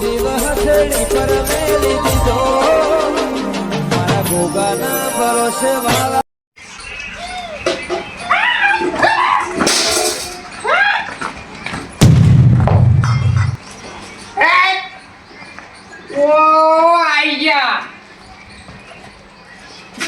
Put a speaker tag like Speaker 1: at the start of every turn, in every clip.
Speaker 1: શિવ હથેળી પર મેલી દીધો મારા ગોગાના ભરોસે વાળા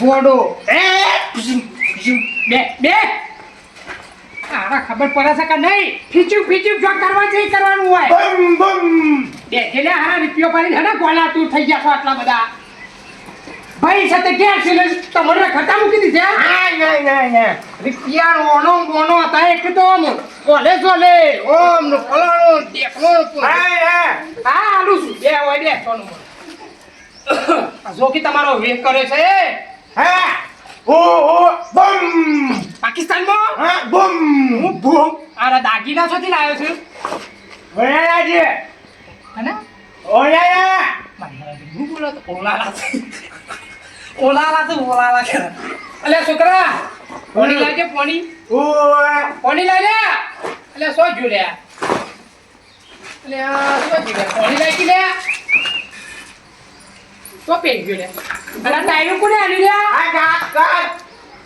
Speaker 2: ગોડો બે આરા ખબર પડે છે કે નહીં ફીચું જો કરવા જઈ કરવાનું હોય બમ બે કેલે હારા રૂપિયો પાડી હડા ગોલા તું થઈ ગયા છો આટલા બધા ભાઈ સાથે ક્યાં છે તમારે ખટા મૂકી દીધા ના રૂપિયા ઓનો બોનો હતા એક તો કોલેજ ઓમ નો ફલાણો દેખલો હા આલુ છું બે હોય દે સોનું જો કે તમારો વેક કરે છે હા ઓ બમ પાકિસ્તાનમાં હા બમ હું બમ આરા દાગીના છોથી લાવ્યો છું ઓયા જે હને ઓયા હું બોલો તો ઓલાલા કરે અલે છોકરા પાણી લાગે પાણી ઓ પાણી લાગે અલે સો જોડે અલે સો જોડે પાણી લાગી લે તો પેન ગયો લે અલા ટાયર કોને આલી લે આ ગાત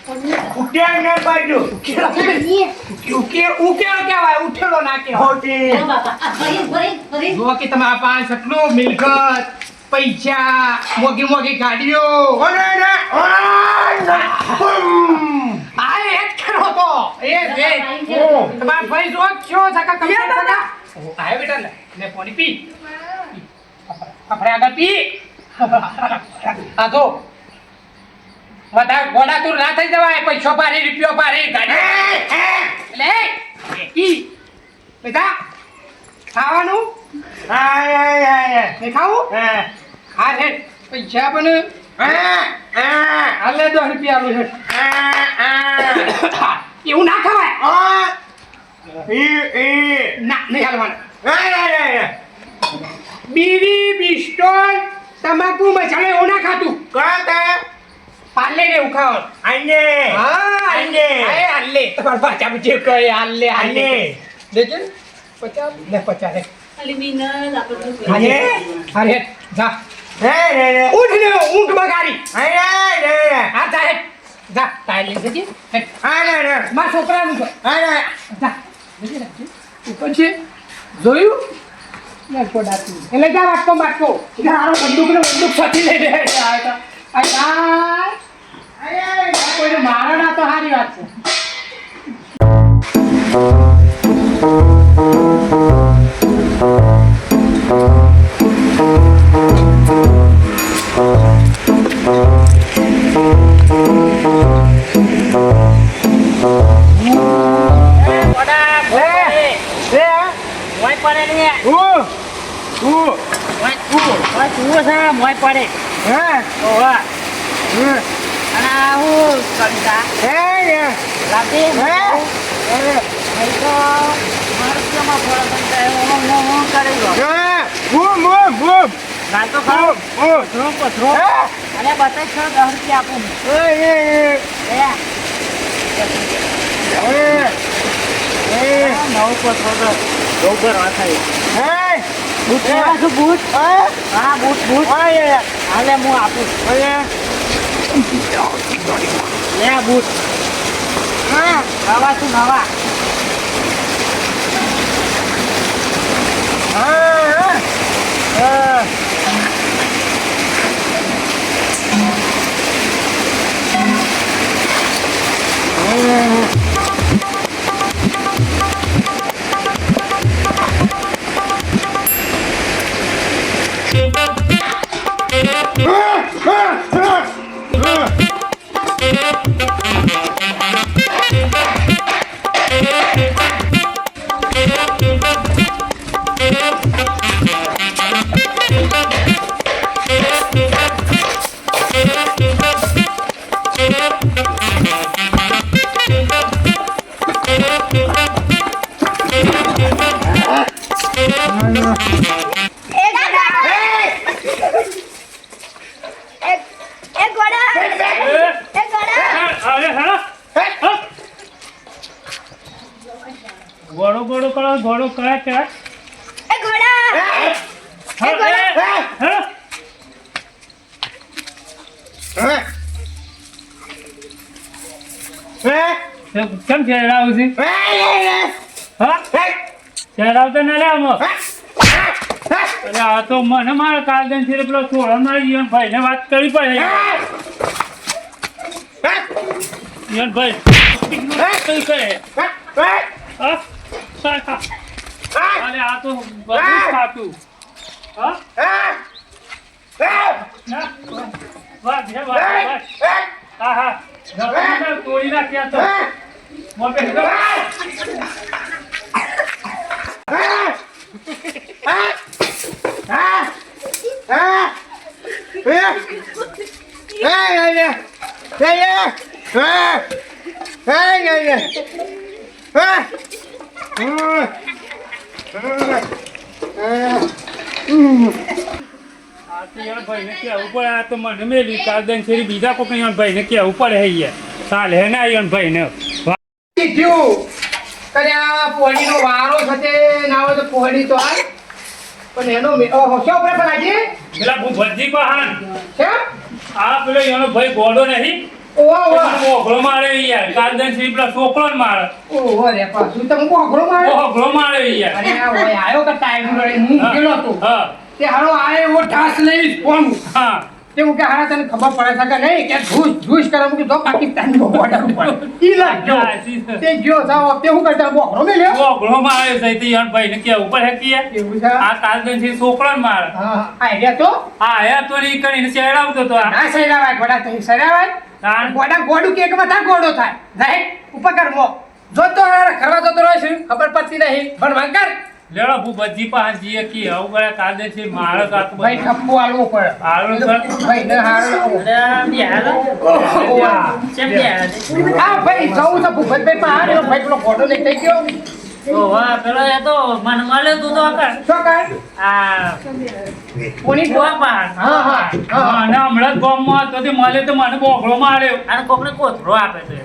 Speaker 2: ઉઠ્યા ને બાજુ ઉકેલો કેવાય ઉઠેલો ના કે હોટી ભરી જો કે તમારા પાંચ સટલો મિલકત પૈસા મોગી ગાડીઓ ઓને ને આ એક કરો તો એ બે તમાર ભાઈ જો ક્યો જકા કમિયા જકા આય બેટા લે પાણી પી આપણે આગળ પી આ તો બધા ગોડા તું ના થઈ જવાય પૈસો પારે રૂપિયો પારે ગાડી લે કી બેટા ખાવાનું નહીં ખાવું હા રે પૈસા પણ હાલે 10 રૂપિયા આલું છે એવું ના ખવાય ના નહીં હાલવાનું બીડી બિસ્ટોલ તમાકુ મસાલો એવું ના ખાતું પાલે ને ઉખાવ આલે હા આલે આલે તમાર બાચા બચે કહે આલે દેજે 50 લે 50 રે
Speaker 3: અલીમીના આપણો
Speaker 2: આલે અરે જા ઉઠ ને ઊંટ બગાડી હા જા જા તાઈ લે દેજે માર છોકરાનું છે જા દેજે ઉપર છે જોયું ના કોડાતું એટલે જા વાટકો હારો બંદૂક છતી લઈ રે આ કોઈ મારો ના તો સારી વાત છે મોય પડે હા ઓવા અને હું કવિતા લાગે તો માર્કેટમાં ફોન કરી તો ખાવ પથરો અને બતાવી છો 10 રૂપિયા આપું નવ પથરો બહુ કરવા થાય બૂટ શું બૂટ હા બૂટ હાલે હું આપું લે બૂટ હા નવા શું નવા
Speaker 3: કેમ ચહેરાવું છે હા ચહેરાવતો ના લે આમાં અરે આ તો મને મારા કાલદન છે પેલો છોડો મારી ઈવન ભાઈને વાત કરવી પડે ઈવન ભાઈ કઈ કરે હા અરે આ તો બધું ખાતું હા વાહ હા હા તોડી નાખ્યા તો મોટે ભાઈને કેવું પડે આ તો મને મેલી કાલદન છે બીજા કોઈ ભાઈને કેવું પડે હૈયા ચાલે હે ના ઈવન ભાઈને
Speaker 2: કર્યા પોળીનો વારો થતે ના હોય તો પોળી તો આ પણ એનો ઓહો શું ઉપર પલાજી
Speaker 3: પેલા ભૂપતજી પહાણ
Speaker 2: કેમ
Speaker 3: આ પેલો એનો ભાઈ ગોડો નહીં
Speaker 2: ઓહો
Speaker 3: ઓઘળો મારે યાર કાલદન છે પેલા છોકરો જ મારે
Speaker 2: ઓહો રે પાછું તમે કોઘરો મારે
Speaker 3: ઓઘળો મારે યાર
Speaker 2: અરે આ ઓય આયો કે ટાઈમ રે હું ગેલો તો
Speaker 3: હા
Speaker 2: તે હારો આયો એવો ઢાસ લઈ ફોન
Speaker 3: હા
Speaker 2: તે હું કે હારા તને ખબર પડે છે કે નહીં કે ઘૂસ કરે કે તો પાકિસ્તાન નો બોર્ડર ઉપર ઈ લાગ્યો તે ગયો જાવ તે હું કરતા બોકરો મે લ્યો
Speaker 3: ઓઘળો મારે છે તે યાર ભાઈને કેવું પડે કે
Speaker 2: એવું છે
Speaker 3: આ કાલદન છે છોકરો જ મારે
Speaker 2: હા આઈડિયા તો
Speaker 3: હા આયા તો ની કરીને ચહેરાવતો તો આ
Speaker 2: ના સૈરાવાય ગોડા થઈ સૈરાવાય
Speaker 3: તાણ
Speaker 2: ગોડા ગોડું કે બધા ગોડો થાય રાઈટ ઉપર કરવો જો તો કરવા જતો રહ્યો છે ખબર પડતી નહીં પણ વાંકર
Speaker 3: લેડો ભૂપતજી પહાણ જીએ કે આવું કરે કાલદન છે મારે તો આ તો
Speaker 2: ભાઈ ઠપકો આલવો પડે
Speaker 3: હાલો સર
Speaker 2: ભાઈ ને હારો આ ભાઈ જવું છે ભૂપતભાઈ પહાડ એનો ભાઈ પેલો ફોટો લઈ થઈ ગયો
Speaker 4: પેલો એ તો મને મળ્યો તું તો
Speaker 2: શું કહે
Speaker 4: આ
Speaker 2: કોની
Speaker 4: ગોવા પહાડ
Speaker 2: હા હા હા
Speaker 3: અને હમણાં જ ગામમાં હતો તે મળે તો મને બોકડો માર્યો
Speaker 4: અને કોકને કોથળો આપે છે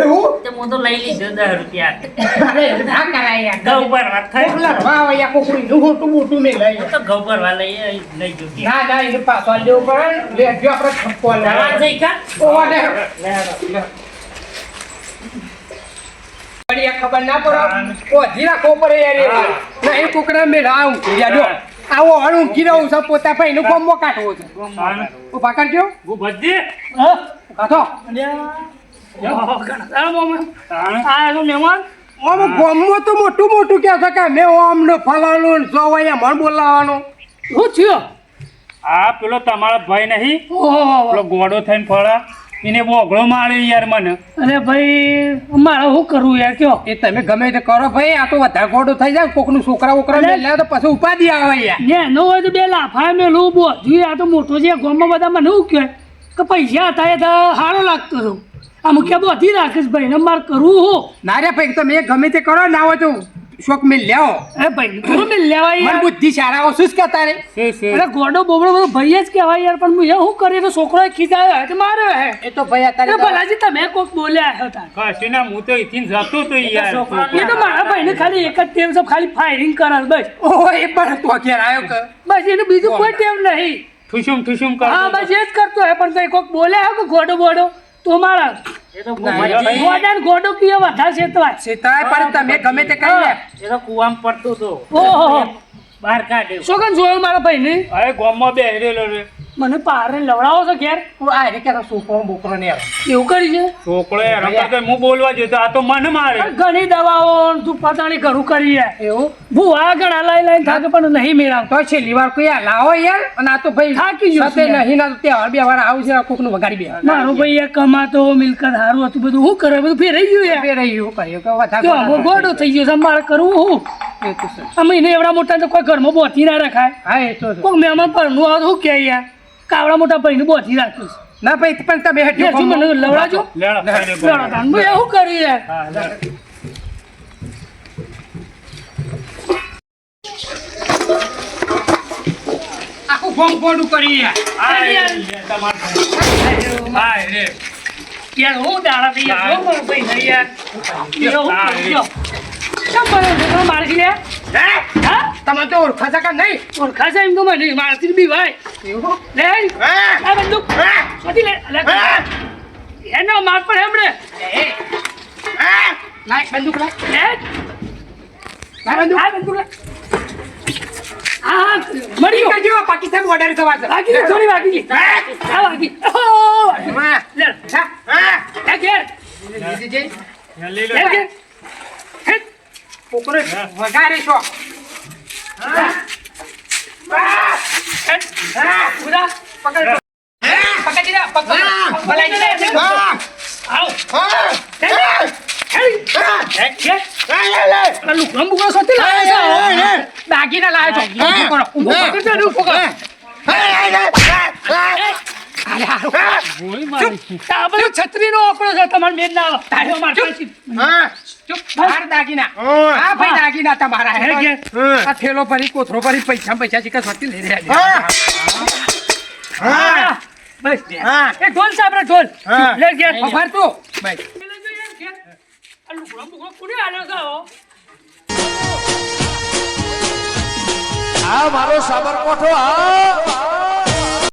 Speaker 2: એવું
Speaker 4: તે હું તો લઈ લીધો 10 રૂપિયા
Speaker 2: અરે ના કરાય યાર
Speaker 4: ઘઉં ભરવા ખાઈ
Speaker 2: કોકલા વાહ યા કોકડી નું મોટું મોટું મે લઈ
Speaker 4: તો ઘઉં ભરવા લઈ ગયો
Speaker 2: ના ના એને પાછો લેવું પડે લે જો આપણે ઠપકો
Speaker 4: દવા
Speaker 2: લાવવા
Speaker 4: જઈ કા
Speaker 2: ઓવા બડી ખબર ના પડે ઓ ધીરા કો પડે યાર ના એ કોકડા મે રાવ યાડો આવો હણું ગીરાવું છે પોતા ભાઈ નું કોમ કાઢવો છે ઓ પાકડજો
Speaker 3: ભૂપતજી
Speaker 2: કાઢો
Speaker 4: આ નું મહેમાન
Speaker 2: ઓમ ગોમમાં તો મોટું મોટું કે છે કે મેં ઓમ નો ફલાણું ને જોવાયા મન બોલાવાનો શું થયો
Speaker 3: આ પેલો તમારો ભાઈ નહીં
Speaker 2: ઓહો
Speaker 3: પેલો ગોડો થઈને ફળા એને બોકડો માર્યો યાર મને
Speaker 2: અરે ભાઈ મારે શું કરવું યાર કયો એ તમે ગમે તે કરો ભાઈ આ તો વધારે ગોડો થઈ જાય કોકનું છોકરા વોકરા મેલ્યા તો પછી ઉપાધિ આવે યાર
Speaker 5: ને નો હોય તો બે લાફા મેલું બોધ્યું આ તો મોટો છે ગામમાં બધા મને શું કહે કે પૈસા હતા એ તો સારો લાગતો હતો આ મુખ્ય બોધી રાખીશ ભાઈ ને મારે કરવું હું
Speaker 2: ના રે ભાઈ તમે ગમે તે કરો ના હોય તો શોખ મેલ લ્યાવો
Speaker 5: અરે ભાઈ થોડું મેં લેવાય
Speaker 2: મન
Speaker 5: યાર
Speaker 2: બુદ્ધિ સારા શું જ કહેતા રે
Speaker 5: અરે ગોડો બોબડો બધો ભાઈ જ કહેવાય યાર પણ હું શું કરી તો છોકરો ખીચાયો હે તો માર્યો હે
Speaker 2: એ તો ભાઈ
Speaker 5: અરે
Speaker 2: અત્યારે
Speaker 5: ભલાજી તમે કોક બોલ્યા હતા
Speaker 3: કશું ના હું તો અહીંથી જતો તો યાર
Speaker 5: એ તો મારા ભાઈને ખાલી એક જ ટેમ છે ખાલી ફાયરિંગ કરે બસ
Speaker 2: ઓહો એ પણ તો ઘેર આવ્યો કે
Speaker 5: બસ એને બીજું કોઈ ટેમ નહીં
Speaker 3: ઠુસુમ
Speaker 5: હા
Speaker 3: કર
Speaker 5: બસ એ જ કરતો હે પણ કઈ કોક બોલ્યા હે કે ગોડો બોડો તો મારા
Speaker 4: એ તો
Speaker 3: ભૂપતજી.
Speaker 5: ગોડા ગોડો પીએ વધારે છેતવાય
Speaker 2: સીતાય પણ તમે ગમે તે કરી લે
Speaker 4: એ તો કુવામાં પડતો તો
Speaker 5: ઓહો
Speaker 4: બહાર કાઢ્યો
Speaker 5: શું કામ જોયું મારા ભાઈને
Speaker 3: હવે ગામમાં બેહરેલો રે
Speaker 5: મને પારે લવડાવો છો ઘેર
Speaker 2: આ રે કે છોકરો બોકરો ને આવે
Speaker 5: એવું કરી છે
Speaker 3: છોકરો હેરાન કરતો હું બોલવા જતો આ તો મને મારે
Speaker 5: ઘણી દવાઓ તું પતાણી ઘરું કરી
Speaker 2: એવું
Speaker 5: ભૂવા ઘણા લઈને થાકે પણ નહીં મેળવતો
Speaker 2: તો છેલ્લી વાર કોઈ આ લાવો યાર અને આ તો ભાઈ
Speaker 5: થાકી ગયો
Speaker 2: સાથે
Speaker 5: છું યાર.
Speaker 2: નહીં ના તો તહેવાર બે વાર આવશે કોકનું વગાડી બે
Speaker 5: મારો ભાઈ એક કમાતો મિલકત હારું હતું બધું શું કરે બધું ફેરાઈ ગયું યાર
Speaker 2: રહ્યું કર્યું કે વધારે
Speaker 5: તો આમ ગોડો થઈ ગયો છે મારે કરવું હું
Speaker 2: એ તો છે.
Speaker 5: આ મહિને એવડા મોટા તો કોઈ ઘરમાં બોથી ના રખાય
Speaker 2: હા એ તો છે.
Speaker 5: કોઈ મહેમાન પરનું આવે તો શું કે યાર કાવડા મોટા ભાઈને બોથી રાખ્યું છે
Speaker 2: ના ભાઈ પણ તમે હેઠું
Speaker 5: યાર, શું મને લવડાવજો
Speaker 3: લેડો
Speaker 5: લવડાવતા. હું એવું કર્યું યાર
Speaker 3: હા લેડો.
Speaker 2: આખું ફોન ફોડું કરી યાર
Speaker 3: આ રે, તમારે હા રે
Speaker 5: યાર હું દાડા થઈ યાર શું કરું ભાઈ નહીં યાર એવું
Speaker 3: હા,
Speaker 5: કરું લ્યો. કેમ કરો છો મારથી લે હા
Speaker 2: તમે તો ઓળખા છે કે નહીં
Speaker 5: ઓળખા છે એમ તો મને મારથી બી ભાઈ
Speaker 2: એવું
Speaker 5: લે આ બંદૂક શોધી લે એનો માર પર હેમડે
Speaker 2: લાય બંદૂક લાય
Speaker 5: એ,
Speaker 2: લાય બંદૂક
Speaker 5: આ બંદૂક લે. આ મળી ગયો.
Speaker 2: જો પાકિસ્તાન બોર્ડર સવાર છે
Speaker 5: વાગી ગઈ, થોડી વાગી ગઈ. આ વાગી. ઓહો, વાગી. લે, લે ઘેર.
Speaker 2: લીધી જઈ
Speaker 3: લઈ લો
Speaker 5: લે ઘેર. હેટ.
Speaker 2: કોકરો વગારે છો
Speaker 5: હેટ. ઉડા.
Speaker 2: પકડ પકડી દે પકડ ભલાઈ દે
Speaker 5: આવ. હેટ. ઘેર. આ લુગડો બુગડો શોધી લાવ્યા છો?
Speaker 2: દાગીના લાવ્યો છો ઊભો કરો ઊભો કરો ઊભો કરો અરે હારું
Speaker 3: ગોળી મારી
Speaker 5: આ બધો છત્રીનો આંકડો છે, તમારે મેળ ના આવે. તાળીઓ મારતા છે.
Speaker 2: ચૂપ માર દાગીના હા ભાઈ દાગીના તમારા હે
Speaker 5: હે,
Speaker 2: આ થેલો ભરી કોથરો ભરી પૈસા ચીકા સોતી લઈ રહ્યા
Speaker 5: હા. બસ એ ઢોલ છે આપણે ઢોલ. લે ઘેર.
Speaker 2: ખબર તું ભાઈ
Speaker 5: આ લુગડો બુગડો કોને આલ્યો છે હો?
Speaker 1: આ મારો સાબરકોઠો હા